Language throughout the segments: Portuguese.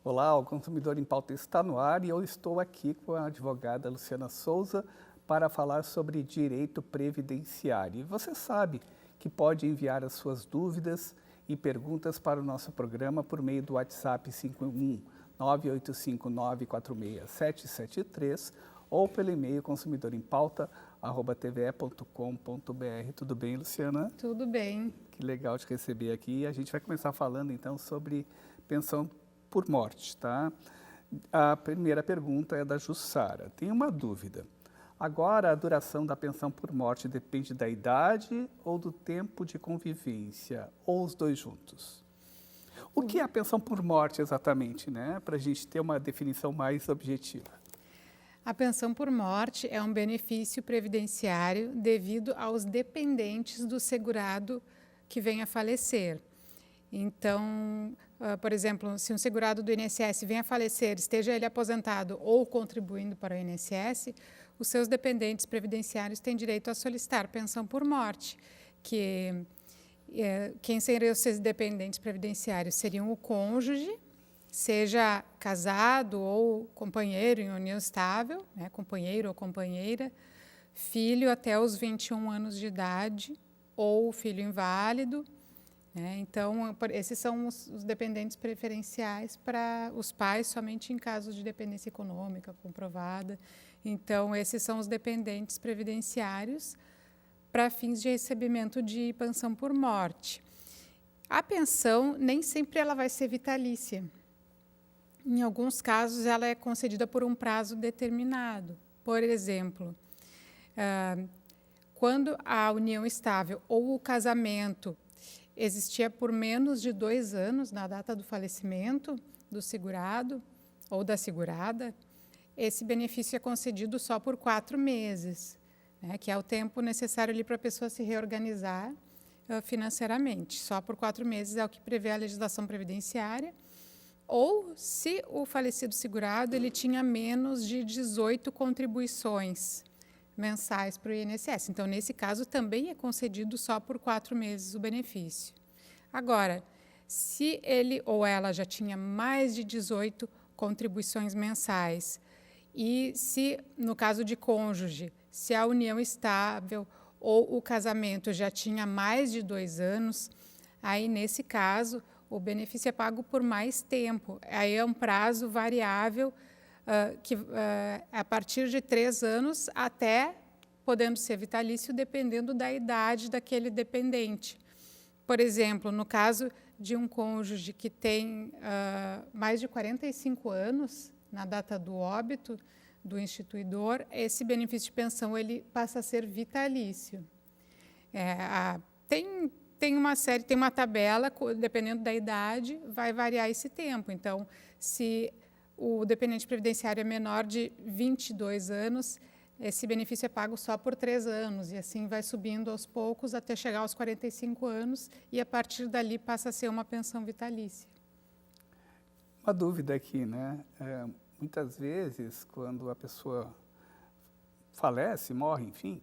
Olá, o Consumidor em Pauta está no ar e eu estou aqui com a advogada Luciana Souza para falar sobre direito previdenciário. E você sabe que pode enviar as suas dúvidas e perguntas para o nosso programa por meio do WhatsApp 51 985946773 ou pelo e-mail consumidorempauta@tve.com.br. Tudo bem, Luciana? Tudo bem. Que legal te receber aqui. A gente vai começar falando então sobre pensão por morte, tá? A primeira pergunta é da Jussara. Tem uma dúvida. Agora, a duração da pensão por morte depende da idade ou do tempo de convivência, ou os dois juntos? O que é a pensão por morte exatamente, né? Para a gente ter uma definição mais objetiva. A pensão por morte é um benefício previdenciário devido aos dependentes do segurado que venha a falecer. Então, por exemplo, se um segurado do INSS venha a falecer, esteja ele aposentado ou contribuindo para o INSS, os seus dependentes previdenciários têm direito a solicitar pensão por morte, que quem seriam os seus dependentes previdenciários? Seriam o cônjuge, seja casado ou companheiro em união estável, né, companheiro ou companheira, filho até os 21 anos de idade ou filho inválido. Então, esses são os dependentes preferenciais para os pais somente em casos de dependência econômica comprovada. Então, esses são os dependentes previdenciários para fins de recebimento de pensão por morte. A pensão, nem sempre ela vai ser vitalícia. Em alguns casos, ela é concedida por um prazo determinado. Por exemplo, quando a união estável ou o casamento existia por menos de 2 anos na data do falecimento do segurado ou da segurada, esse benefício é concedido só por 4 meses, né, que é o tempo necessário ali para a pessoa se reorganizar financeiramente. Só por 4 meses é o que prevê a legislação previdenciária. Ou se o falecido segurado ele tinha menos de 18 contribuições mensais para o INSS. Então, nesse caso, também é concedido só por 4 meses o benefício. Agora, se ele ou ela já tinha mais de 18 contribuições mensais e se, no caso de cônjuge, se a união estável ou o casamento já tinha mais de 2 anos, aí, nesse caso, o benefício é pago por mais tempo. Aí é um prazo variável, a partir de 3 anos até podendo ser vitalício, dependendo da idade daquele dependente. Por exemplo, no caso de um cônjuge que tem mais de 45 anos, na data do óbito do instituidor, esse benefício de pensão ele passa a ser vitalício. Tem uma tabela, dependendo da idade, vai variar esse tempo. Então, se o dependente previdenciário é menor de 22 anos, esse benefício é pago só por 3 anos, e assim vai subindo aos poucos até chegar aos 45 anos, e a partir dali passa a ser uma pensão vitalícia. Uma dúvida aqui, né? Muitas vezes, quando a pessoa falece, morre, enfim,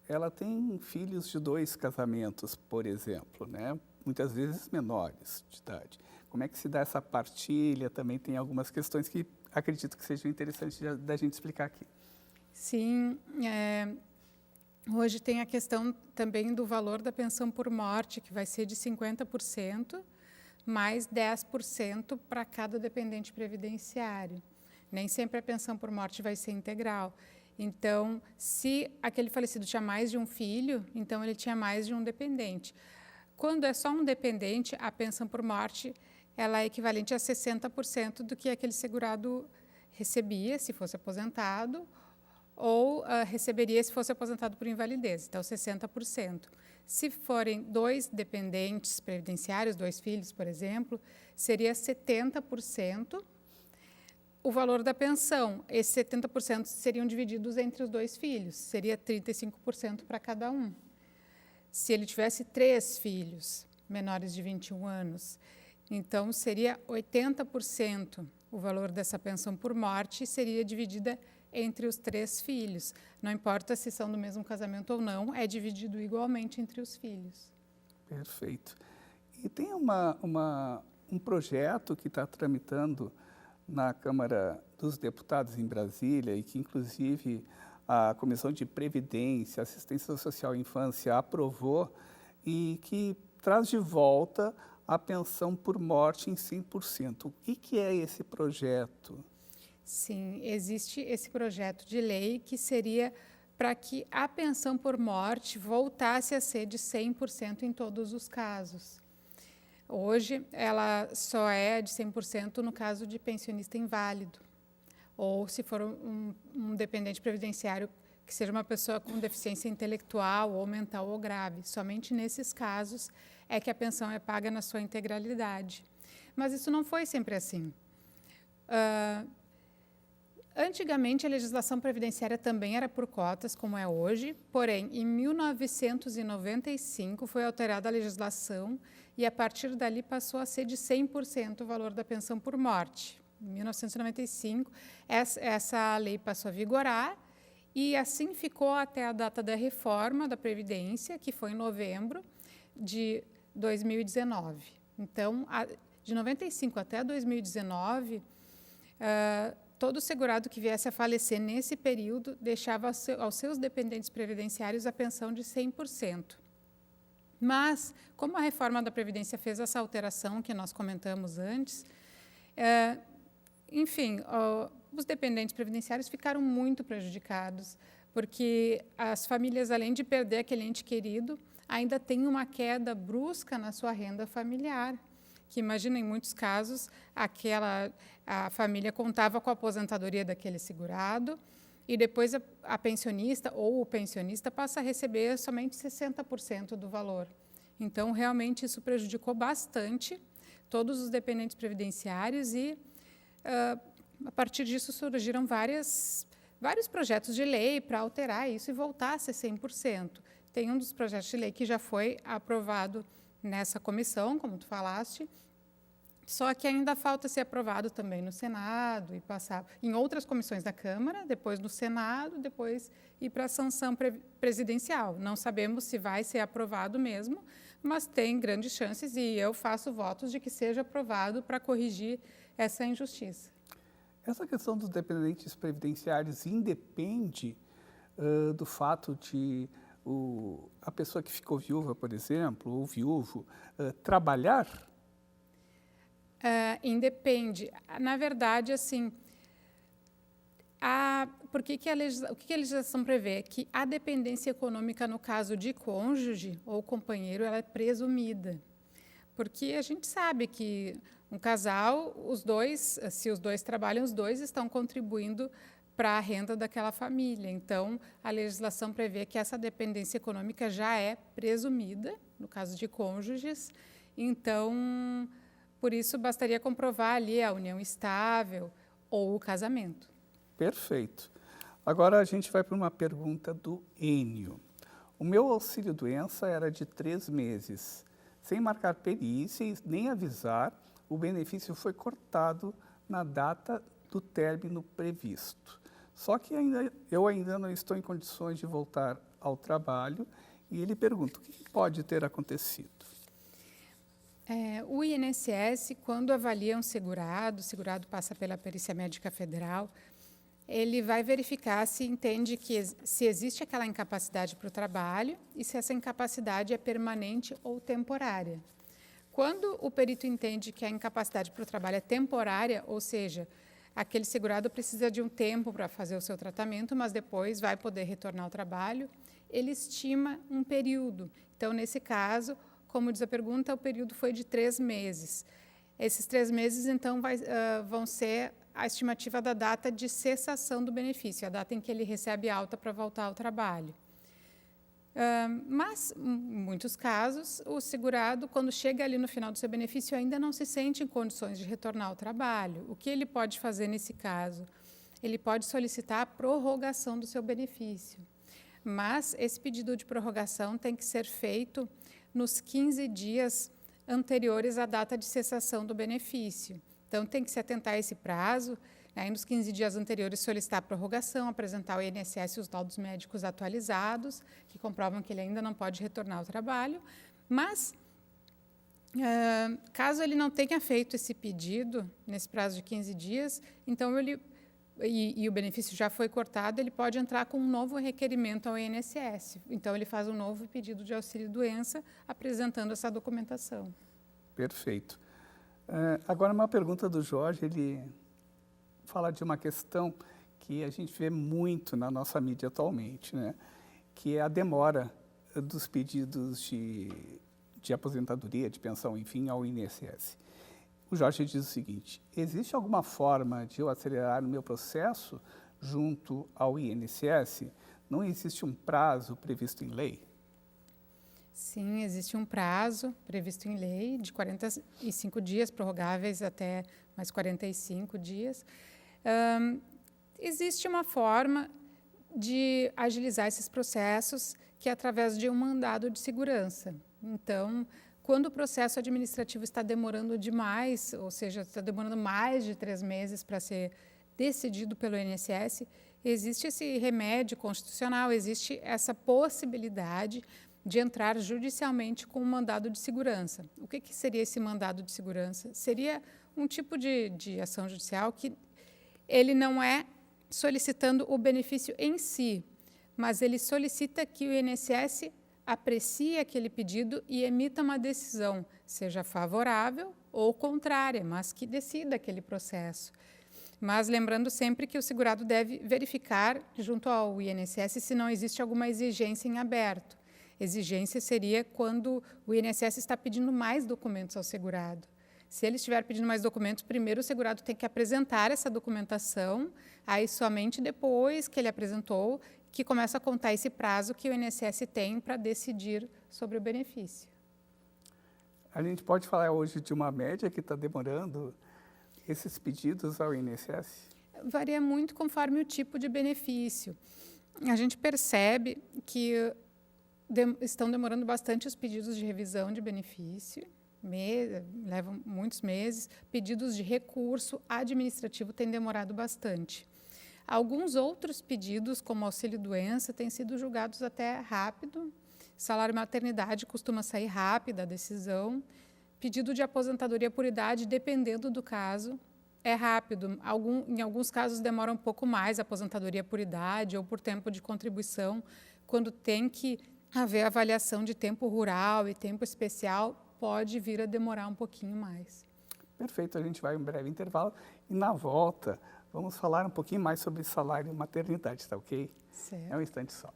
ela tem filhos de 2 casamentos, por exemplo, né? Muitas vezes menores de idade. Como é que se dá essa partilha? Também tem algumas questões que acredito que sejam interessantes da gente explicar aqui. Sim, hoje tem a questão também do valor da pensão por morte, que vai ser de 50%, mais 10% para cada dependente previdenciário. Nem sempre a pensão por morte vai ser integral. Então, se aquele falecido tinha mais de um filho, então ele tinha mais de um dependente. Quando é só um dependente, a pensão por morte ela é equivalente a 60% do que aquele segurado recebia, se fosse aposentado, ou receberia se fosse aposentado por invalidez, então 60%. Se forem 2 dependentes previdenciários, 2 filhos, por exemplo, seria 70% o valor da pensão. Esses 70% seriam divididos entre os 2 filhos, seria 35% para cada um. Se ele tivesse 3 filhos menores de 21 anos, então seria 80% o valor dessa pensão por morte seria dividida entre os 3 filhos. Não importa se são do mesmo casamento ou não, é dividido igualmente entre os filhos. Perfeito. E tem um projeto que está tramitando na Câmara dos Deputados em Brasília e que, inclusive, a Comissão de Previdência, Assistência Social e Infância aprovou e que traz de volta a pensão por morte em 100%. O que é esse projeto? Sim, existe esse projeto de lei que seria para que a pensão por morte voltasse a ser de 100% em todos os casos. Hoje, ela só é de 100% no caso de pensionista inválido, ou se for um dependente previdenciário que seja uma pessoa com deficiência intelectual ou mental ou grave. Somente nesses casos é que a pensão é paga na sua integralidade. Mas isso não foi sempre assim. Antigamente, a legislação previdenciária também era por cotas, como é hoje, porém, em 1995 foi alterada a legislação e, a partir dali, passou a ser de 100% o valor da pensão por morte. Em 1995, essa lei passou a vigorar e assim ficou até a data da reforma da Previdência, que foi em novembro de 2019. Então, de 95 até 2019, todo segurado que viesse a falecer nesse período deixava aos seus dependentes previdenciários a pensão de 100%. Mas, como a reforma da Previdência fez essa alteração que nós comentamos antes, enfim, os dependentes previdenciários ficaram muito prejudicados, porque as famílias, além de perder aquele ente querido, ainda têm uma queda brusca na sua renda familiar. Que imagina, em muitos casos, a família contava com a aposentadoria daquele segurado e depois a pensionista ou o pensionista passa a receber somente 60% do valor. Então, realmente, isso prejudicou bastante todos os dependentes previdenciários e, a partir disso, surgiram vários projetos de lei para alterar isso e voltar a ser 100%. Tem um dos projetos de lei que já foi aprovado nessa comissão, como tu falaste, só que ainda falta ser aprovado também no Senado e passar em outras comissões da Câmara, depois no Senado, depois ir para a sanção presidencial. Não sabemos se vai ser aprovado mesmo, mas tem grandes chances e eu faço votos de que seja aprovado para corrigir essa injustiça. Essa questão dos dependentes previdenciários independe do fato de a pessoa que ficou viúva, por exemplo, ou viúvo, trabalhar? Independe. Na verdade, assim, o que a legislação prevê? Que a dependência econômica, no caso de cônjuge ou companheiro, ela é presumida. Porque a gente sabe que um casal, se os dois trabalham, os dois estão contribuindo para a renda daquela família. Então, a legislação prevê que essa dependência econômica já é presumida, no caso de cônjuges. Então, por isso, bastaria comprovar ali a união estável ou o casamento. Perfeito. Agora, a gente vai para uma pergunta do Enio. O meu auxílio-doença era de 3 meses. Sem marcar perícia e nem avisar, o benefício foi cortado na data do término previsto. Só que eu ainda não estou em condições de voltar ao trabalho e ele pergunta, o que pode ter acontecido? O INSS, quando avalia um segurado, o segurado passa pela Perícia Médica Federal, ele vai verificar se entende que se existe aquela incapacidade para o trabalho e se essa incapacidade é permanente ou temporária. Quando o perito entende que a incapacidade para o trabalho é temporária, ou seja, aquele segurado precisa de um tempo para fazer o seu tratamento, mas depois vai poder retornar ao trabalho, ele estima um período. Então, nesse caso, como diz a pergunta, o período foi de 3 meses. Esses 3 meses, então, vão ser a estimativa da data de cessação do benefício, a data em que ele recebe alta para voltar ao trabalho. Mas, em muitos casos, o segurado, quando chega ali no final do seu benefício, ainda não se sente em condições de retornar ao trabalho. O que ele pode fazer nesse caso? Ele pode solicitar a prorrogação do seu benefício. Mas esse pedido de prorrogação tem que ser feito nos 15 dias anteriores à data de cessação do benefício. Então, tem que se atentar a esse prazo, né, e nos 15 dias anteriores solicitar a prorrogação, apresentar ao INSS os laudos médicos atualizados, que comprovam que ele ainda não pode retornar ao trabalho, mas, caso ele não tenha feito esse pedido nesse prazo de 15 dias, então e o benefício já foi cortado, ele pode entrar com um novo requerimento ao INSS. Então, ele faz um novo pedido de auxílio-doença, apresentando essa documentação. Perfeito. Agora, uma pergunta do Jorge, ele fala de uma questão que a gente vê muito na nossa mídia atualmente, né? Que é a demora dos pedidos de aposentadoria, de pensão, enfim, ao INSS. O Jorge diz o seguinte: existe alguma forma de eu acelerar o meu processo junto ao INSS? Não existe um prazo previsto em lei? Sim, existe um prazo previsto em lei de 45 dias, prorrogáveis até mais 45 dias. Existe uma forma de agilizar esses processos, que é através de um mandado de segurança. Então, quando o processo administrativo está demorando demais, ou seja, está demorando mais de 3 meses para ser decidido pelo INSS, existe esse remédio constitucional, existe essa possibilidade de entrar judicialmente com um mandado de segurança. O que seria esse mandado de segurança? Seria um tipo de ação judicial que ele não é solicitando o benefício em si, mas ele solicita que o INSS aprecie aquele pedido e emita uma decisão, seja favorável ou contrária, mas que decida aquele processo. Mas lembrando sempre que o segurado deve verificar junto ao INSS se não existe alguma exigência em aberto. Exigência seria quando o INSS está pedindo mais documentos ao segurado. Se ele estiver pedindo mais documentos, primeiro o segurado tem que apresentar essa documentação, aí somente depois que ele apresentou, que começa a contar esse prazo que o INSS tem para decidir sobre o benefício. A gente pode falar hoje de uma média que está demorando esses pedidos ao INSS? Varia muito conforme o tipo de benefício. A gente percebe que estão demorando bastante os pedidos de revisão de benefício, levam muitos meses. Pedidos de recurso administrativo têm demorado bastante. Alguns outros pedidos, como auxílio-doença, têm sido julgados até rápido. Salário-maternidade costuma sair rápido a decisão. Pedido de aposentadoria por idade, dependendo do caso, é rápido. Em alguns casos demora um pouco mais, aposentadoria por idade ou por tempo de contribuição, quando tem que haver avaliação de tempo rural e tempo especial, pode vir a demorar um pouquinho mais. Perfeito, a gente vai em um breve intervalo e na volta vamos falar um pouquinho mais sobre salário e maternidade, tá ok? Certo. É um instante só.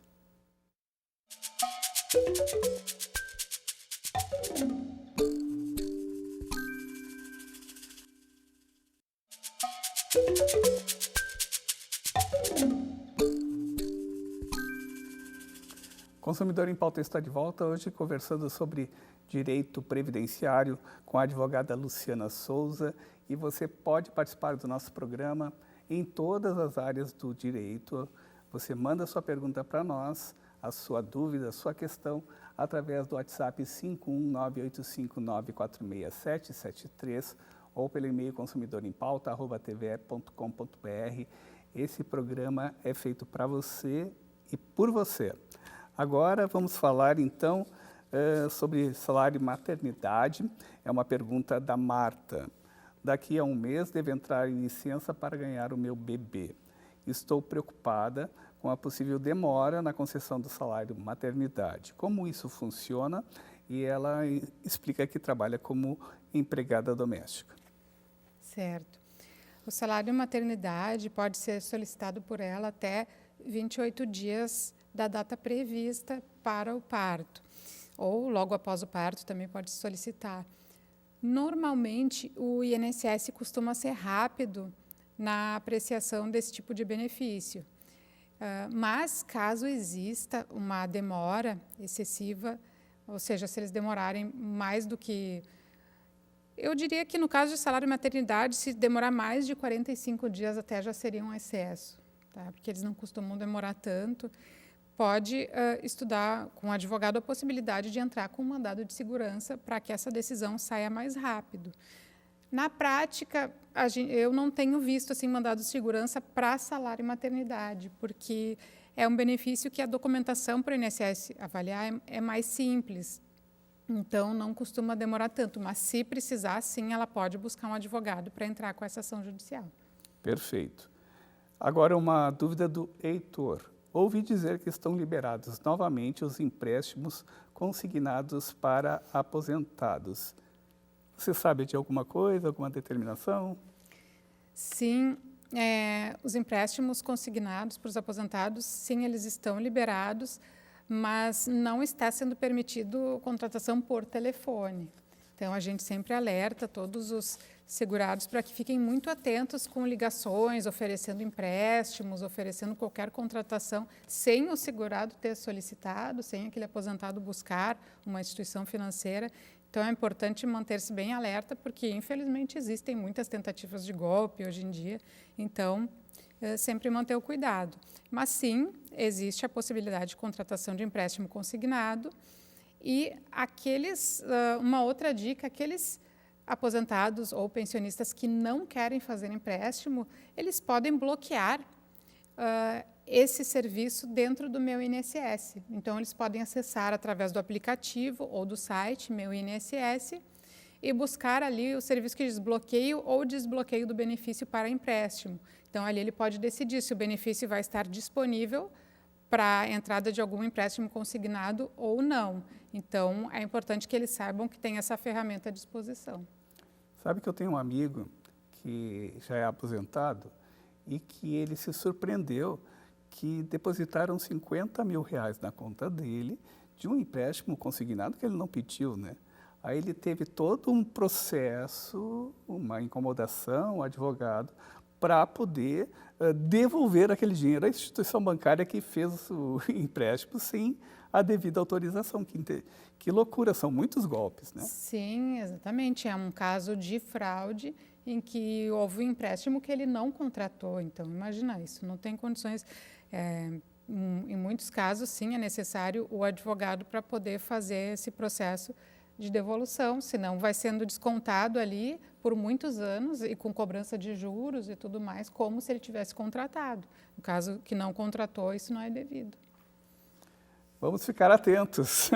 Consumidor em Pauta está de volta, hoje conversando sobre direito previdenciário com a advogada Luciana Souza, e você pode participar do nosso programa em todas as áreas do direito. Você manda sua pergunta para nós, a sua dúvida, a sua questão, através do WhatsApp 51985946773 ou pelo e-mail consumidorempauta@tve.com.br. Esse programa é feito para você e por você. Agora vamos falar então sobre salário e maternidade. É uma pergunta da Marta. Daqui a um mês devo entrar em licença para ganhar o meu bebê. Estou preocupada com a possível demora na concessão do salário maternidade. Como isso funciona? E ela explica que trabalha como empregada doméstica. Certo. O salário maternidade pode ser solicitado por ela até 28 dias da data prevista para o parto, ou logo após o parto também pode solicitar. Normalmente, o INSS costuma ser rápido na apreciação desse tipo de benefício, mas caso exista uma demora excessiva, ou seja, se eles demorarem mais do que... Eu diria que no caso de salário e maternidade, se demorar mais de 45 dias até já seria um excesso, tá? Porque eles não costumam demorar tanto. Pode estudar com o advogado a possibilidade de entrar com um mandado de segurança para que essa decisão saia mais rápido. Na prática, eu não tenho visto assim, mandado de segurança para salário e maternidade, porque é um benefício que a documentação para o INSS avaliar é mais simples. Então, não costuma demorar tanto, mas se precisar, sim, ela pode buscar um advogado para entrar com essa ação judicial. Perfeito. Agora, uma dúvida do Heitor. Ouvi dizer que estão liberados novamente os empréstimos consignados para aposentados. Você sabe de alguma coisa, alguma determinação? Sim, os empréstimos consignados para os aposentados, sim, eles estão liberados, mas não está sendo permitido contratação por telefone. Então, a gente sempre alerta todos os segurados para que fiquem muito atentos com ligações, oferecendo empréstimos, oferecendo qualquer contratação, sem o segurado ter solicitado, sem aquele aposentado buscar uma instituição financeira. Então, é importante manter-se bem alerta, porque, infelizmente, existem muitas tentativas de golpe hoje em dia. Então, sempre manter o cuidado. Mas, sim, existe a possibilidade de contratação de empréstimo consignado. E uma outra dica, aqueles aposentados ou pensionistas que não querem fazer empréstimo, eles podem bloquear esse serviço dentro do Meu INSS. Então, eles podem acessar através do aplicativo ou do site Meu INSS e buscar ali o serviço que diz bloqueio ou desbloqueio do benefício para empréstimo. Então, ali ele pode decidir se o benefício vai estar disponível para a entrada de algum empréstimo consignado ou não. Então, é importante que eles saibam que tem essa ferramenta à disposição. Sabe que eu tenho um amigo que já é aposentado e que ele se surpreendeu que depositaram R$50 mil na conta dele de um empréstimo consignado que ele não pediu, né? Aí ele teve todo um processo, uma incomodação, um advogado, para poder devolver aquele dinheiro à instituição bancária que fez o empréstimo sem a devida autorização. Que loucura, são muitos golpes, né? Sim, exatamente. É um caso de fraude em que houve um empréstimo que ele não contratou. Então, imagina isso, não tem condições. Em muitos casos, sim, é necessário o advogado para poder fazer esse processo de devolução, senão vai sendo descontado ali por muitos anos e com cobrança de juros e tudo mais, como se ele tivesse contratado. No caso que não contratou, isso não é devido. Vamos ficar atentos.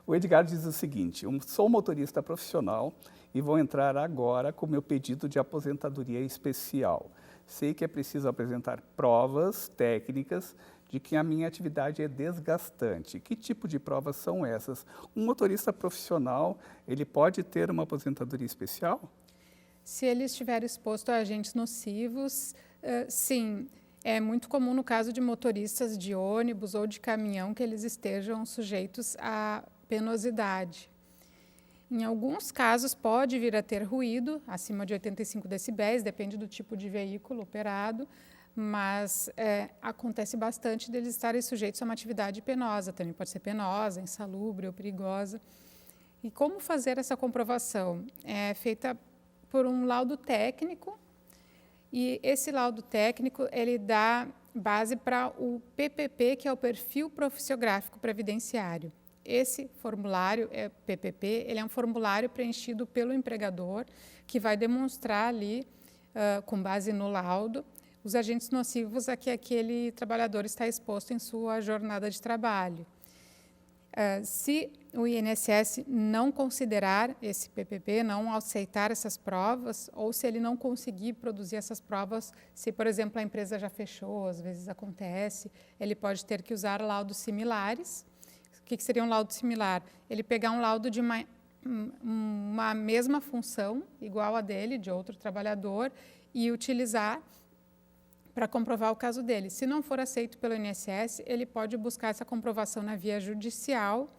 O Edgar diz o seguinte: sou motorista profissional e vou entrar agora com meu pedido de aposentadoria especial. Sei que é preciso apresentar provas técnicas de que a minha atividade é desgastante. Que tipo de provas são essas? Um motorista profissional, ele pode ter uma aposentadoria especial? Se ele estiver exposto a agentes nocivos, sim. É muito comum no caso de motoristas de ônibus ou de caminhão que eles estejam sujeitos à penosidade. Em alguns casos pode vir a ter ruído acima de 85 decibéis, depende do tipo de veículo operado, mas acontece bastante deles estarem sujeitos a uma atividade penosa, também pode ser penosa, insalubre ou perigosa. E como fazer essa comprovação? É feita por um laudo técnico, e esse laudo técnico ele dá base para o PPP, que é o Perfil Profissiográfico Previdenciário. Esse formulário, PPP, ele é um formulário preenchido pelo empregador que vai demonstrar ali, com base no laudo, os agentes nocivos a que aquele trabalhador está exposto em sua jornada de trabalho. Se o INSS não considerar esse PPP, não aceitar essas provas, ou se ele não conseguir produzir essas provas, se, por exemplo, a empresa já fechou, às vezes acontece, ele pode ter que usar laudos similares. O que seria um laudo similar? Ele pegar um laudo de uma mesma função, igual a dele, de outro trabalhador, e utilizar para comprovar o caso dele. Se não for aceito pelo INSS, ele pode buscar essa comprovação na via judicial,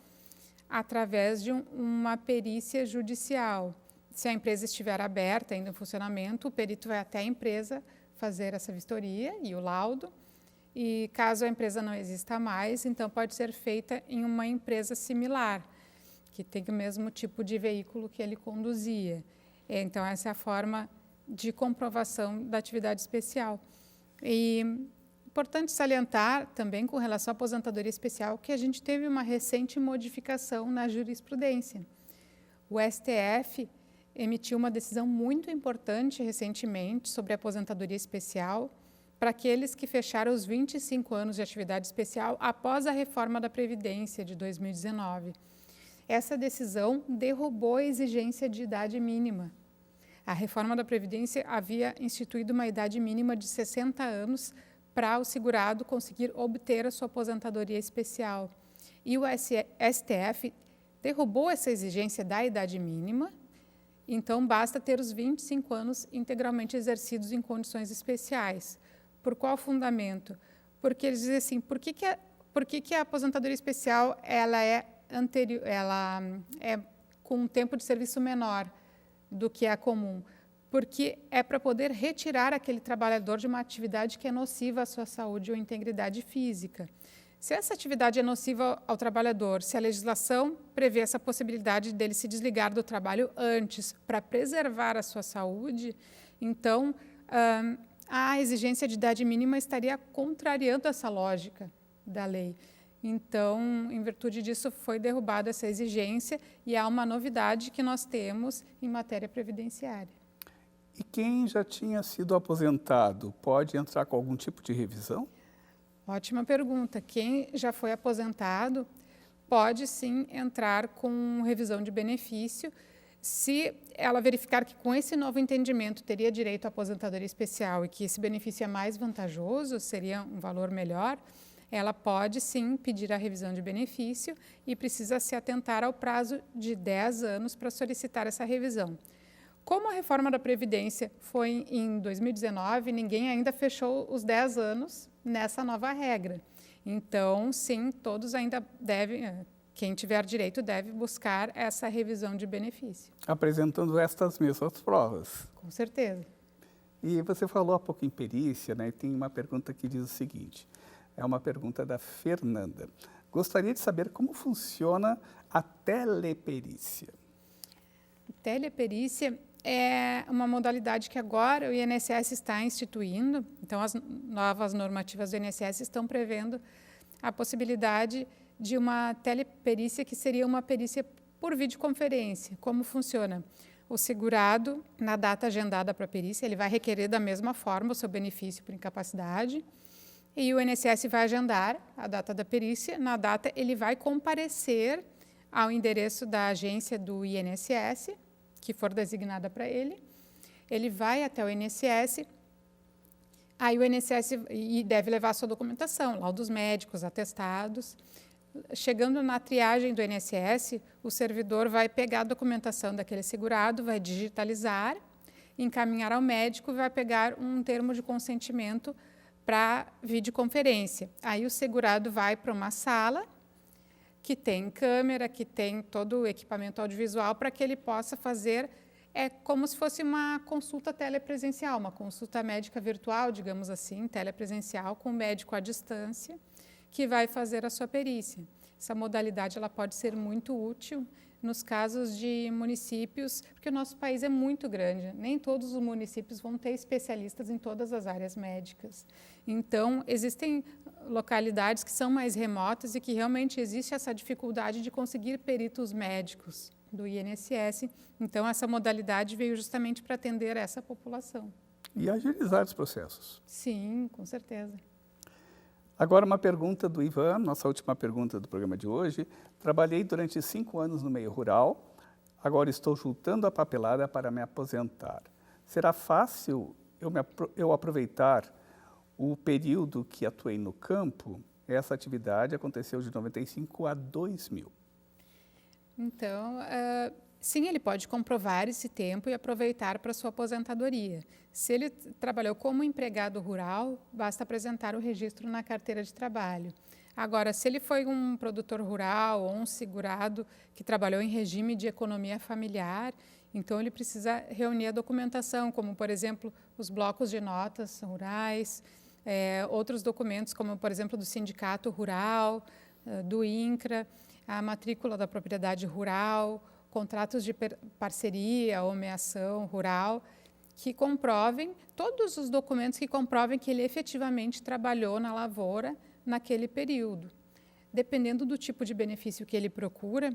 através de uma perícia judicial. Se a empresa estiver aberta, ainda em funcionamento, o perito vai até a empresa fazer essa vistoria e o laudo, e caso a empresa não exista mais, então pode ser feita em uma empresa similar, que tem o mesmo tipo de veículo que ele conduzia. Então, essa é a forma de comprovação da atividade especial. E importante salientar também com relação à aposentadoria especial que a gente teve uma recente modificação na jurisprudência. O STF emitiu uma decisão muito importante recentemente sobre a aposentadoria especial para aqueles que fecharam os 25 anos de atividade especial após a reforma da Previdência de 2019. Essa decisão derrubou a exigência de idade mínima. A reforma da Previdência havia instituído uma idade mínima de 60 anos para o segurado conseguir obter a sua aposentadoria especial. E o STF derrubou essa exigência da idade mínima, então basta ter os 25 anos integralmente exercidos em condições especiais. Por qual fundamento? Porque eles dizem assim, por que a aposentadoria especial ela é com um tempo de serviço menor do que a comum? Porque é para poder retirar aquele trabalhador de uma atividade que é nociva à sua saúde ou integridade física. Se essa atividade é nociva ao trabalhador, se a legislação prevê essa possibilidade dele se desligar do trabalho antes para preservar a sua saúde, então a exigência de idade mínima estaria contrariando essa lógica da lei. Então, em virtude disso, foi derrubada essa exigência e há uma novidade que nós temos em matéria previdenciária. E quem já tinha sido aposentado pode entrar com algum tipo de revisão? Ótima pergunta. Quem já foi aposentado pode sim entrar com revisão de benefício, se ela verificar que com esse novo entendimento teria direito à aposentadoria especial e que esse benefício é mais vantajoso, seria um valor melhor, ela pode sim pedir a revisão de benefício e precisa se atentar ao prazo de 10 anos para solicitar essa revisão. Como a reforma da Previdência foi em 2019, ninguém ainda fechou os 10 anos nessa nova regra. Então, sim, todos ainda devem, quem tiver direito deve buscar essa revisão de benefício. Apresentando estas mesmas provas. Com certeza. E você falou há pouco em perícia, né? E tem uma pergunta que diz o seguinte, é uma pergunta da Fernanda. Gostaria de saber como funciona a teleperícia. Teleperícia é uma modalidade que agora o INSS está instituindo, então as novas normativas do INSS estão prevendo a possibilidade de uma teleperícia que seria uma perícia por videoconferência. Como funciona? O segurado, na data agendada para a perícia, ele vai requerer da mesma forma o seu benefício por incapacidade e o INSS vai agendar a data da perícia. Na data, ele vai comparecer ao endereço da agência do INSS, que for designada para ele, ele vai até o INSS, aí o INSS deve levar a sua documentação, laudos médicos, atestados. Chegando na triagem do INSS, o servidor vai pegar a documentação daquele segurado, vai digitalizar, encaminhar ao médico e vai pegar um termo de consentimento para videoconferência. Aí o segurado vai para uma sala que tem câmera, que tem todo o equipamento audiovisual para que ele possa fazer, como se fosse uma consulta telepresencial, uma consulta médica virtual, digamos assim, telepresencial, com o médico à distância, que vai fazer a sua perícia. Essa modalidade ela pode ser muito útil nos casos de municípios, porque o nosso país é muito grande, nem todos os municípios vão ter especialistas em todas as áreas médicas. Então, existem localidades que são mais remotas e que realmente existe essa dificuldade de conseguir peritos médicos do INSS. Então, essa modalidade veio justamente para atender essa população. E agilizar os processos. Sim, com certeza. Agora, uma pergunta do Ivan, nossa última pergunta do programa de hoje. Trabalhei durante 5 anos no meio rural, agora estou juntando a papelada para me aposentar. Será fácil eu aproveitar o período que atuei no campo? Essa atividade aconteceu de 95 a 2000. Então, sim, ele pode comprovar esse tempo e aproveitar para sua aposentadoria. Se ele trabalhou como empregado rural, basta apresentar o registro na carteira de trabalho. Agora, se ele foi um produtor rural ou um segurado que trabalhou em regime de economia familiar, então ele precisa reunir a documentação, como, por exemplo, os blocos de notas rurais, outros documentos, como, por exemplo, do Sindicato Rural, do INCRA, a matrícula da propriedade rural, contratos de parceria ou meação rural, que comprovem, todos os documentos que comprovem que ele efetivamente trabalhou na lavoura naquele período. Dependendo do tipo de benefício que ele procura,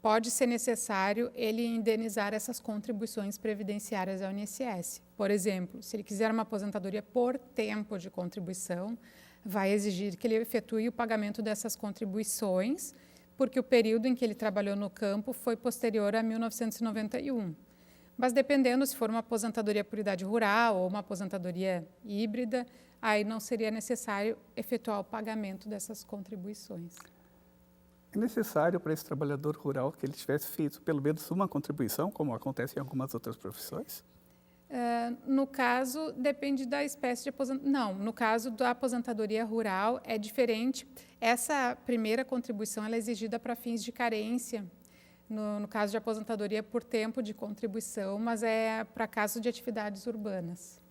pode ser necessário ele indenizar essas contribuições previdenciárias ao INSS. Por exemplo, se ele quiser uma aposentadoria por tempo de contribuição, vai exigir que ele efetue o pagamento dessas contribuições, porque o período em que ele trabalhou no campo foi posterior a 1991. Mas dependendo se for uma aposentadoria por idade rural ou uma aposentadoria híbrida, aí não seria necessário efetuar o pagamento dessas contribuições. É necessário para esse trabalhador rural que ele tivesse feito pelo menos uma contribuição, como acontece em algumas outras profissões? No caso, depende da espécie de aposentadoria. Não, no caso da aposentadoria rural é diferente. Essa primeira contribuição ela é exigida para fins de carência, no caso de aposentadoria por tempo de contribuição, mas é para casos de atividades urbanas.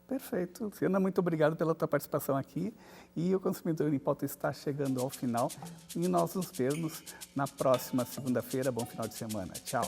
Perfeito. Luciana, muito obrigado pela tua participação aqui. E o Consumidor em Pauta está chegando ao final. E nós nos vemos na próxima segunda-feira. Bom final de semana. Tchau.